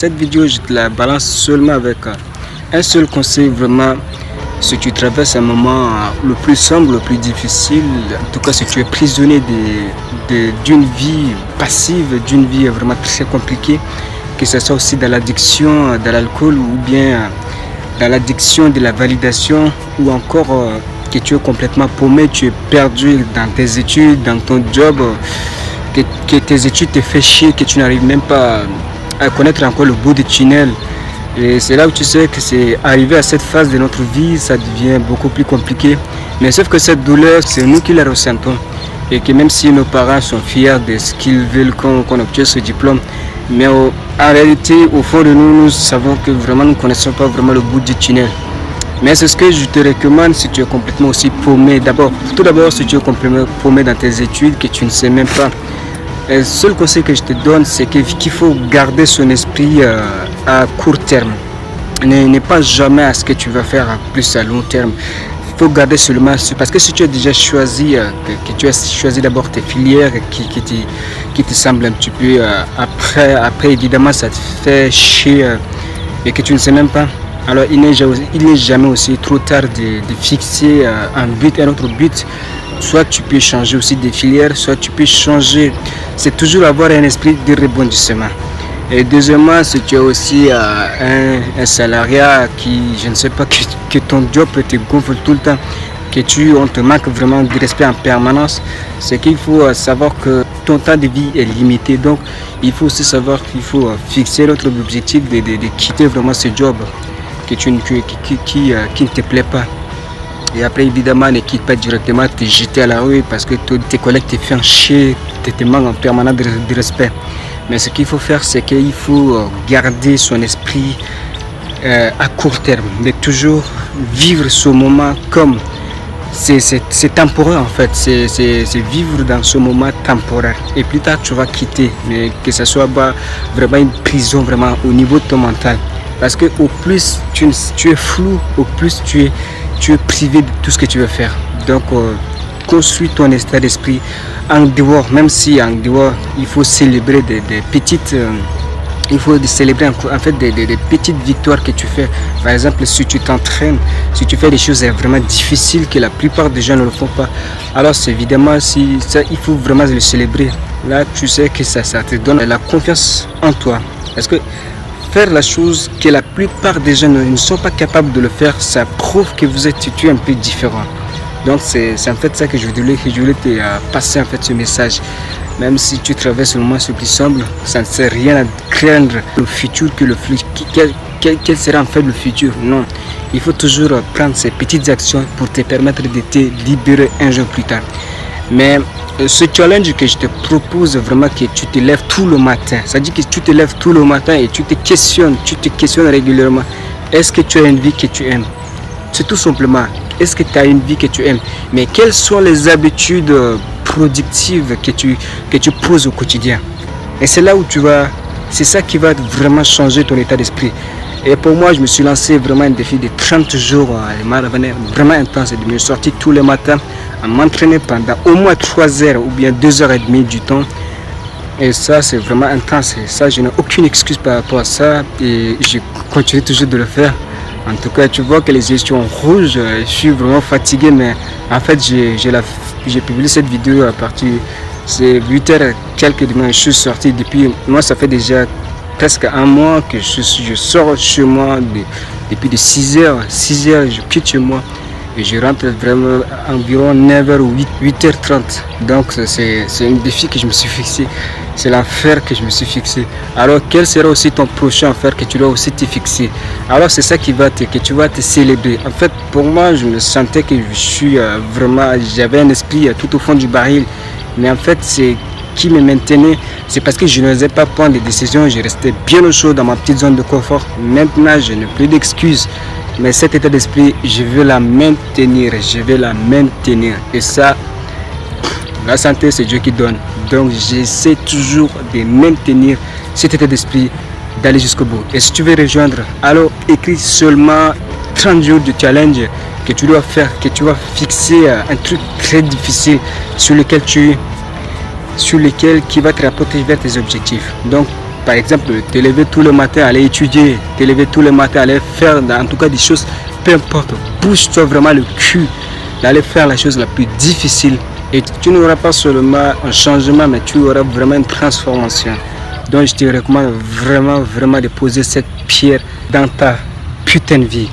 Cette vidéo, je te la balance seulement avec un seul conseil vraiment. Si tu traverses un moment le plus sombre, le plus difficile, en tout cas si tu es prisonnier d'une vie passive, d'une vie vraiment très compliquée, que ce soit aussi dans l'addiction, dans l'alcool ou bien dans l'addiction de la validation ou encore que tu es complètement paumé, tu es perdu dans tes études, dans ton job, que tes études te fait chier, que tu n'arrives même pas à connaître encore le bout du tunnel. Et c'est là où tu sais que c'est arrivé à cette phase de notre vie, ça devient beaucoup plus compliqué. Mais sauf que cette douleur, c'est nous qui la ressentons. Et que même si nos parents sont fiers de ce qu'ils veulent qu'on obtienne ce diplôme, mais en réalité, au fond de nous, nous savons que vraiment nous ne connaissons pas vraiment le bout du tunnel. Mais c'est ce que je te recommande si tu es complètement aussi paumé. Tout d'abord, si tu es complètement paumé dans tes études, que tu ne sais même pas. Le seul conseil que je te donne, c'est qu'il faut garder son esprit à court terme. Ne pense jamais à ce que tu vas faire plus à long terme. Il faut garder seulement parce que si tu as déjà choisi, que tu as choisi d'abord tes filières qui te semblent un petit peu après évidemment ça te fait chier et que tu ne sais même pas. Alors il n'est jamais aussi trop tard de fixer un autre but. Soit tu peux changer aussi des filières, soit tu peux changer. C'est toujours avoir un esprit de rebondissement. Et deuxièmement, si tu as aussi un salariat qui, je ne sais pas, que ton job te gonfle tout le temps, on te manque vraiment de respect en permanence, c'est qu'il faut savoir que ton temps de vie est limité. Donc, il faut aussi savoir qu'il faut fixer notre objectif de quitter vraiment ce job qui ne te plaît pas. Et après, évidemment, ne quitte pas directement te jeter à la rue parce que tes collègues te font chier, te manquent en permanence de respect. Mais ce qu'il faut faire, c'est qu'il faut garder son esprit à court terme, mais toujours vivre ce moment comme c'est temporaire en fait, c'est vivre dans ce moment temporaire. Et plus tard, tu vas quitter, mais que ce soit vraiment une prison vraiment au niveau de ton mental. Parce que au plus tu es flou, au plus tu es privé de tout ce que tu veux faire. Donc, construis ton état d'esprit en dehors, même si en dehors, il faut célébrer des petites... il faut célébrer en fait des petites victoires que tu fais. Par exemple, si tu t'entraînes, si tu fais des choses vraiment difficiles que la plupart des gens ne le font pas, alors c'est évidemment, il faut vraiment le célébrer. Là, tu sais que ça te donne la confiance en toi. Parce que faire la chose que la plupart des gens ne sont pas capables de le faire, ça prouve que tu es un peu différent. Donc c'est en fait ça que je voulais te passer en fait ce message. Même si tu traverses le moment ce plus sombre, ça ne sert rien à craindre le futur quel sera en fait le futur. Non, il faut toujours prendre ces petites actions pour te permettre de te libérer un jour plus tard. Mais ce challenge que je te propose vraiment, que tu te lèves tout le matin, c'est-à-dire que tu te lèves tout le matin et tu te questionnes régulièrement. Est-ce que tu as une vie que tu aimes? C'est tout simplement, est-ce que tu as une vie que tu aimes? Mais quelles sont les habitudes productives que tu poses au quotidien? Et c'est là où c'est ça qui va vraiment changer ton état d'esprit. Et pour moi, je me suis lancé vraiment un défi de 30 jours, vraiment intense, de me sortir tous les matins, à m'entraîner pendant au moins 3 heures ou bien 2h30 du temps. Et ça, c'est vraiment intense. Et ça, je n'ai aucune excuse par rapport à ça. Et je continue toujours de le faire. En tout cas, tu vois que les yeux sont rouges. Je suis vraiment fatigué. Mais en fait, j'ai publié cette vidéo à partir de 8h quelques demain. Je suis sorti depuis... Moi, ça fait déjà presque un mois que je sors chez moi depuis de 6h. 6h, je quitte chez moi. Et je rentre vraiment environ 9h ou 8h30. Donc c'est un défi que je me suis fixé. C'est l'affaire que je me suis fixé. Alors quel sera aussi ton prochain affaire que tu dois aussi te fixer? Alors c'est ça que tu vas te célébrer. En fait, pour moi, je me sentais que j'avais un esprit tout au fond du baril. Mais en fait, c'est qui me maintenait, c'est parce que je n'osais pas prendre des décisions. Je restais bien au chaud dans ma petite zone de confort. Maintenant, je n'ai plus d'excuses. Mais cet état d'esprit, je veux la maintenir. Et ça, la santé, c'est Dieu qui donne. Donc, j'essaie toujours de maintenir cet état d'esprit, d'aller jusqu'au bout. Et si tu veux rejoindre, alors écris seulement 30 jours de challenge que tu dois faire, que tu vas fixer un truc très difficile sur lequel qui va te rapporter vers tes objectifs. Donc, Par exemple, te lever tous les matins, aller étudier, te lever tous les matins, aller faire en tout cas des choses, peu importe, pousse-toi vraiment le cul d'aller faire la chose la plus difficile. Et tu n'auras pas seulement un changement, mais tu auras vraiment une transformation. Donc je te recommande vraiment de poser cette pierre dans ta putain de vie.